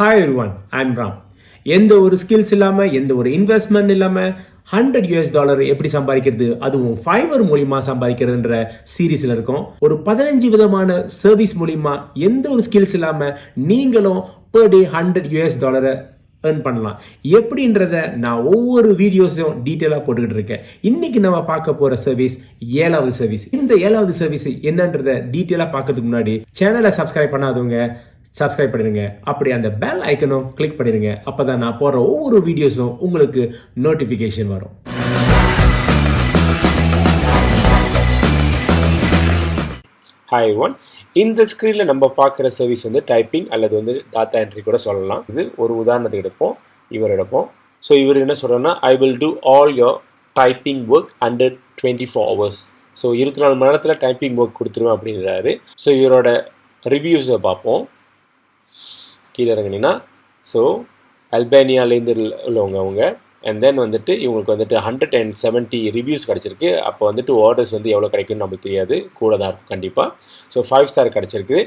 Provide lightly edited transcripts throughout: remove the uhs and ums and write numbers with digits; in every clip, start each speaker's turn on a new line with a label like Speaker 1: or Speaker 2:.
Speaker 1: Hi everyone, I'm Raam. எந்த ஒரு skills இல்லாம எந்த ஒரு இன்வெஸ்ட்மெண்ட் இல்லாம $100 எப்படி சம்பாதிக்கிறது அதுவும் ஃபைவர் மூலியமா சம்பாதிக்கிறதுன்ற சீரீஸ்ல இருக்கும். ஒரு 15 விதமான சர்வீஸ் மூலியமா எந்த ஒரு ஸ்கில்ஸ் இல்லாம நீங்களும் per day $100 earn பண்ணலாம். எப்படின்றத நான் ஒவ்வொரு வீடியோஸும் டீட்டெயிலாக போட்டுக்கிட்டு இருக்கேன். இன்னைக்கு நம்ம பார்க்க போற சர்வீஸ் 7வது சர்வீஸ். இந்த 7வது சர்வீஸ் என்னன்றத டீட்டெயிலாக பார்க்கறதுக்கு முன்னாடி சேனலை சப்ஸ்கிரைப் பண்ணாதவங்க சப்ஸ்கிரைப் பண்ணிடுங்க. அப்படி அந்த பெல் ஐக்கனும் கிளிக் பண்ணிடுங்க. அப்பதான் நான் போடுற ஒவ்வொரு வீடியோஸும் உங்களுக்கு நோட்டிஃபிகேஷன் வரும். ஹாய் ஒன், இந்த ஸ்க்ரீனில் நம்ம பார்க்குற சர்வீஸ் வந்து டைப்பிங் அல்லது வந்து டாட்டா என்ட்ரி கூட சொல்லலாம். இது ஒரு உதாரணத்துக்கு எடுப்போம், இவர் எடுப்போம். ஸோ இவர் என்ன சொல்கிறேன்னா, I will do all your typing work under 24 hours. So 24 மணி நேரத்தில் டைப்பிங் ஒர்க் கொடுத்துருவேன் அப்படின்றாரு. ஸோ இவரோட ரிவ்யூஸை பார்ப்போம். கீழே இறங்கினீங்கன்னா, ஸோ அல்பேனியாலேருந்து உள்ளவங்க அவங்க, அண்ட் தென் வந்துட்டு இவங்களுக்கு வந்துட்டு 170 ரிவ்யூஸ் கிடச்சிருக்கு. அப்போ வந்துட்டு ஆர்டர்ஸ் வந்து எவ்வளோ கிடைக்குன்னு நமக்கு தெரியாது, கூட தான் இருக்கும் கண்டிப்பாக. ஸோ 5 ஸ்டார் கிடச்சிருக்கு.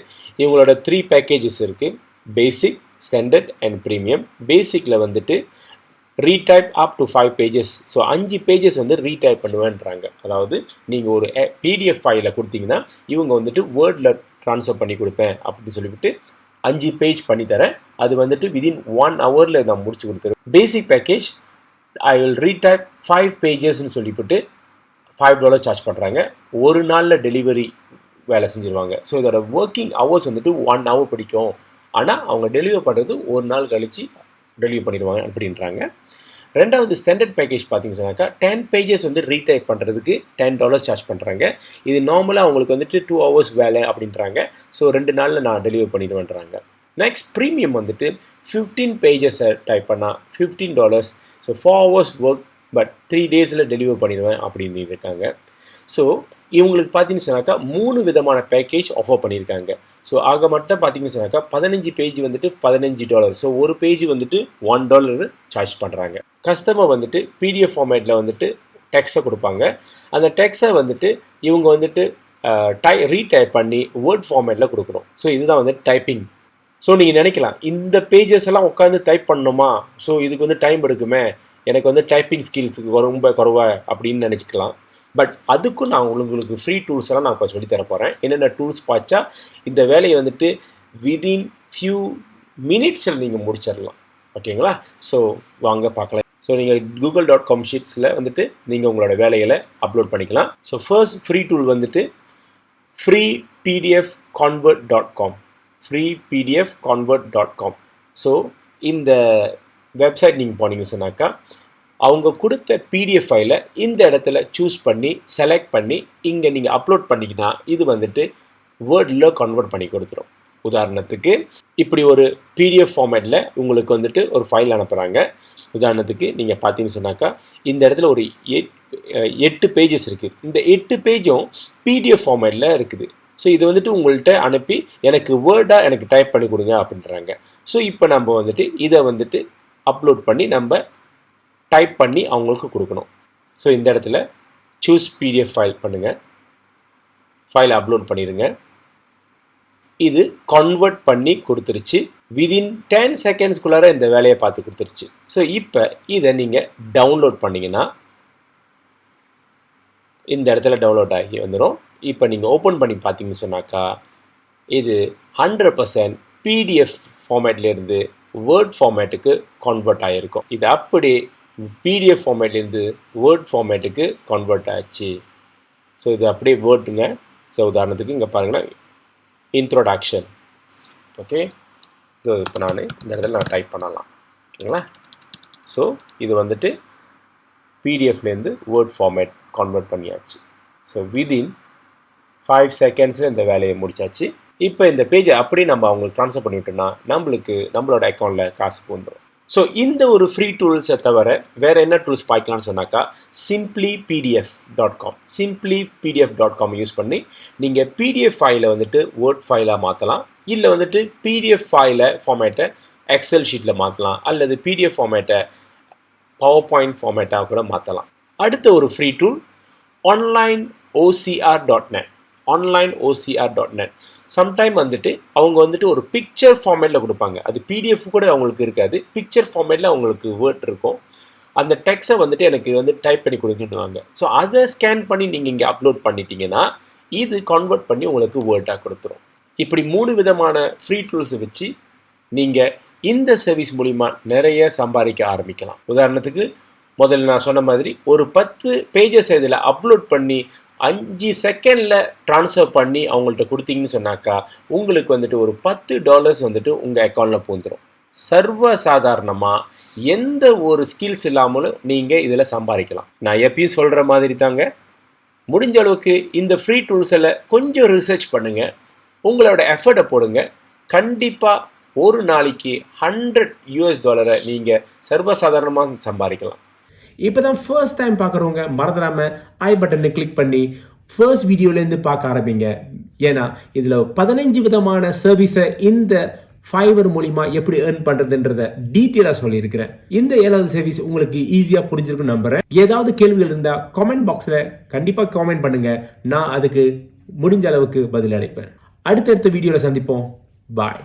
Speaker 1: இவங்களோட 3 பேக்கேஜஸ் இருக்குது, பேசிக், ஸ்டாண்டர்ட் அண்ட் ப்ரீமியம். பேசிக்கில் வந்துட்டு retype up to 5 pages. So 5 pages வந்து ரீடைப் பண்ணுவேன்றாங்க. அதாவது நீங்கள் ஒரு பிடிஎஃப் ஃபைலை கொடுத்தீங்கன்னா இவங்க வந்துட்டு வேர்டில் ட்ரான்ஸ்ஃபர் பண்ணி கொடுப்பேன் அப்படின்னு சொல்லிவிட்டு 5 பேஜ் பண்ணி தரேன். அது வந்துட்டு விதின் 1 hourல நான் முடிச்சு கொடுத்துருவேன். பேசிக் பேக்கேஜ் ஐ வில் ரீடைப் 5 பேஜஸ்ன்னு சொல்லிவிட்டு $5 சார்ஜ் பண்ணுறாங்க. ஒரு நாளில் டெலிவரி வேலை செஞ்சுருவாங்க. ஸோ இதோட ஒர்க்கிங் ஹவர்ஸ் வந்துட்டு 1 hour பிடிக்கும். ஆனால் அவங்க டெலிவரி பண்ணுறது ஒரு நாள் கழித்து டெலிவரி பண்ணிடுவாங்க அப்படின்றாங்க. ரெண்டாவது ஸ்டாண்டர்ட் பேக்கேஜ் பார்த்தீங்கன்னு சொன்னாக்கா 10 பேஜஸ் வந்து ரீடைப் பண்ணுறதுக்கு $10 சார்ஜ் பண்ணுறாங்க. இது நார்மலாக அவங்களுக்கு வந்துட்டு 2 hours வேலை அப்படின்றாங்க. ஸோ 2 நாளில் நான் டெலிவரி பண்ணிடுவேன்றாங்க. நெக்ஸ்ட் ப்ரீமியம் வந்துட்டு 15 பேஜஸை டைப் பண்ணால் $15. ஸோ 4 hours ஒர்க் பட் 3 daysல டெலிவரி பண்ணிடுவேன் அப்படின்னு இருக்காங்க. ஸோ இவங்களுக்கு பார்த்தீங்கன்னு சொன்னாக்கா 3 விதமான பேக்கேஜ் ஆஃபர் பண்ணியிருக்காங்க. ஸோ ஆக மட்டும் பார்த்தீங்கன்னு சொன்னாக்கா 15 பேஜ் வந்துட்டு $15. ஸோ ஒரு பேஜ் வந்துட்டு $1 சார்ஜ் பண்ணுறாங்க. கஸ்டமர் வந்துட்டு பிடிஎஃப் ஃபார்மேட்டில் வந்துட்டு டெக்ஸ்ட்டை கொடுப்பாங்க. அந்த டெக்ஸ்ட்டை வந்துட்டு இவங்க வந்துட்டு ரீடைப் பண்ணி வேர்ட் ஃபார்மேட்டில் கொடுக்கணும். ஸோ இதுதான் வந்து டைப்பிங். ஸோ நீங்கள் நினைக்கலாம், இந்த பேஜஸ் எல்லாம் உட்காந்து டைப் பண்ணணுமா, ஸோ இதுக்கு வந்து டைம் எடுக்குமே, எனக்கு வந்து டைப்பிங் ஸ்கில்ஸுக்கு ரொம்ப குறைவா அப்படின்னு நினச்சிக்கலாம். பட் அதுக்கும் நான் உங்களுக்கு ஃப்ரீ டூல்ஸ் எல்லாம் நான் இப்போ சொல்லித்தர போகிறேன். என்னென்ன டூல்ஸ் பார்த்தா இந்த வேலையை வந்துட்டு விதின் ஃபியூ மினிட்ஸில் நீங்கள் முடிச்சிடலாம். ஓகேங்களா? ஸோ வாங்க பார்க்கலாம். ஸோ நீங்கள் google.com ஷீட்ஸில் வந்துட்டு நீங்கள் உங்களோட வேலைகளை அப்லோட் பண்ணிக்கலாம். ஸோ ஃபர்ஸ்ட் ஃப்ரீ டூல் வந்துட்டு freepdfconvert.com. freepdfconvert.com. ஸோ இந்த வெப்சைட் நீங்கள் போனீங்க சொன்னாக்கா அவங்க கொடுத்த பிடிஎஃப் ஃபைலை இந்த இடத்துல சூஸ் பண்ணி செலக்ட் பண்ணி இங்கே நீங்கள் அப்லோட் பண்ணிங்கன்னா இது வந்துட்டு வேர்டில் கன்வெர்ட் பண்ணி கொடுத்துரும். உதாரணத்துக்கு இப்படி ஒரு பிடிஎஃப் ஃபார்மேட்டில் உங்களுக்கு வந்துட்டு ஒரு ஃபைல் அனுப்புகிறாங்க. உதாரணத்துக்கு நீங்கள் பார்த்தீங்கன்னு சொன்னாக்கா இந்த இடத்துல ஒரு 8 பேஜஸ் இருக்குது. இந்த 8 பேஜும் பிடிஎஃப் ஃபார்மேட்டில் இருக்குது. ஸோ இது வந்துட்டு உங்கள்கிட்ட அனுப்பி எனக்கு வேர்டாக எனக்கு டைப் பண்ணி கொடுங்க அப்படின்றாங்க. ஸோ இப்போ நம்ம வந்துட்டு இதை வந்துட்டு அப்லோட் பண்ணி நம்ம டைப் பண்ணி அவங்களுக்கு கொடுக்கணும். ஸோ இந்த இடத்துல சூஸ் பிடிஎஃப் ஃபைல் பண்ணுங்கள், ஃபைலை அப்லோட் பண்ணிடுங்க. இது கன்வெர்ட் பண்ணி கொடுத்துருச்சு. விதின் 10 செகண்ட்ஸ்குள்ளார இந்த வேலையை பார்த்து கொடுத்துருச்சு. ஸோ இப்போ இதை நீங்கள் டவுன்லோட் பண்ணிங்கன்னா இந்த இடத்துல டவுன்லோட் ஆகி வந்துடும். இப்போ நீங்கள் ஓப்பன் பண்ணி பார்த்தீங்கன்னு சொன்னாக்கா இது 100% பிடிஎஃப் ஃபார்மேட்லேருந்து வேர்ட் ஃபார்மேட்டுக்கு கன்வெர்ட் ஆகிருக்கும். இது அப்படி பிடிஎஃப் ஃபார்மேட்லேருந்து வேர்ட் ஃபார்மேட்டுக்கு கன்வெர்ட் ஆச்சு. ஸோ இது அப்படியே வேர்டுங்க. ஸோ உதாரணத்துக்கு இங்கே பாருங்கன்னா இன்ட்ரோடக்ஷன். ஓகே, ஸோ இப்போ நான் இந்த இடத்துல நான் டைப் பண்ணலாம். ஓகேங்களா? ஸோ இது வந்துட்டு பிடிஎஃப்லேருந்து வேர்ட் ஃபார்மேட் கன்வெர்ட் பண்ணியாச்சு. ஸோ விதின் 5 செகண்ட்ஸில் இந்த வேலையை முடிச்சாச்சு. இப்போ இந்த பேஜை அப்படியே நம்ம அவங்களுக்கு ட்ரான்ஸ்ஃபர் பண்ணிவிட்டோம்னா நம்மளோட அக்கௌண்ட்டில் காசு வந்துடும். ஸோ இந்த ஒரு ஃப்ரீ டூல்ஸை தவிர வேறு என்ன டூல்ஸ் பார்க்கலான்னு சொன்னாக்கா simplypdf.com. simplypdf.com யூஸ் பண்ணி நீங்கள் பிடிஎஃப் ஃபைலை வந்துட்டு வேர்ட் ஃபைலாக மாற்றலாம். இல்லை வந்துட்டு பிடிஎஃப் ஃபைலை ஃபார்மேட்டை எக்ஸல் ஷீட்டில் மாற்றலாம். அல்லது பிடிஎஃப் ஃபார்மேட்டை பவர் பாயிண்ட் ஃபார்மேட்டாக கூட மாற்றலாம். அடுத்த ஒரு free tool onlineocr.net. onlineocr.net. Sometime வந்துட்டு அவங்க வந்துட்டு ஒரு பிக்சர் ஃபார்மேட்டில் கொடுப்பாங்க. அது பிடிஎஃப் கூட அவங்களுக்கு இருக்காது, பிக்சர் ஃபார்மேட்டில் அவங்களுக்கு வேர்ட் இருக்கும். அந்த டெக்ஸ்ட்டை வந்துட்டு எனக்கு வந்து டைப் பண்ணி கொடுத்துடுவாங்க. ஸோ அதை ஸ்கேன் பண்ணி நீங்கள் இங்கே அப்லோட் பண்ணிட்டீங்கன்னா இது கன்வெர்ட் பண்ணி உங்களுக்கு வேர்டாக கொடுத்துரும். இப்படி 3 விதமான ஃப்ரீ டூல்ஸை வச்சு நீங்கள் இந்த சர்வீஸ் மூலிமா நிறைய சம்பாதிக்க ஆரம்பிக்கலாம். உதாரணத்துக்கு முதல்ல நான் சொன்ன மாதிரி ஒரு 10 பேஜஸ் இதில் அப்லோட் பண்ணி 5 செகண்டில் ட்ரான்ஸ்ஃபர் பண்ணி அவங்கள்ட்ட கொடுத்தீங்கன்னு சொன்னாக்கா உங்களுக்கு வந்துட்டு ஒரு $10 வந்துட்டு உங்கள் அக்கௌண்ட்டில் பூந்துடும். சர்வ சாதாரணமாக எந்த ஒரு ஸ்கில்ஸ் இல்லாமலும் நீங்கள் இதில் சம்பாதிக்கலாம். நான் எப்பயும் சொல்கிற மாதிரி தாங்க, முடிஞ்ச அளவுக்கு இந்த ஃப்ரீ டூல்ஸில் கொஞ்சம் ரிசர்ச் பண்ணுங்கள், உங்களோட எஃபர்ட்டை போடுங்க. கண்டிப்பாக ஒரு நாளைக்கு $100 நீங்கள் சர்வசாதாரணமாக சம்பாதிக்கலாம்.
Speaker 2: இப்போ தான் ஃபர்ஸ்ட் டைம் பார்க்குறவங்க மறந்துடாம ஐ பட்டனை கிளிக் பண்ணி ஃபர்ஸ்ட் வீடியோலேருந்து பார்க்க ஆரம்பிங்க. ஏன்னா இதில் 15 விதமான சர்வீஸை இந்த Fiverr மூலிமா எப்படி ஏர்ன் பண்ணுறதுன்றத டீட்டெயிலாக சொல்லியிருக்கிறேன். இந்த 7வது சர்வீஸ் உங்களுக்கு ஈஸியாக புரிஞ்சிருக்குன்னு நம்புகிறேன். ஏதாவது கேள்விகள் இருந்தால் கமெண்ட் பாக்ஸில் கண்டிப்பாக கமெண்ட் பண்ணுங்கள், நான் அதுக்கு முடிஞ்ச அளவுக்கு பதில் அளிப்பேன். அடுத்தடுத்த வீடியோவில் சந்திப்போம். பாய்.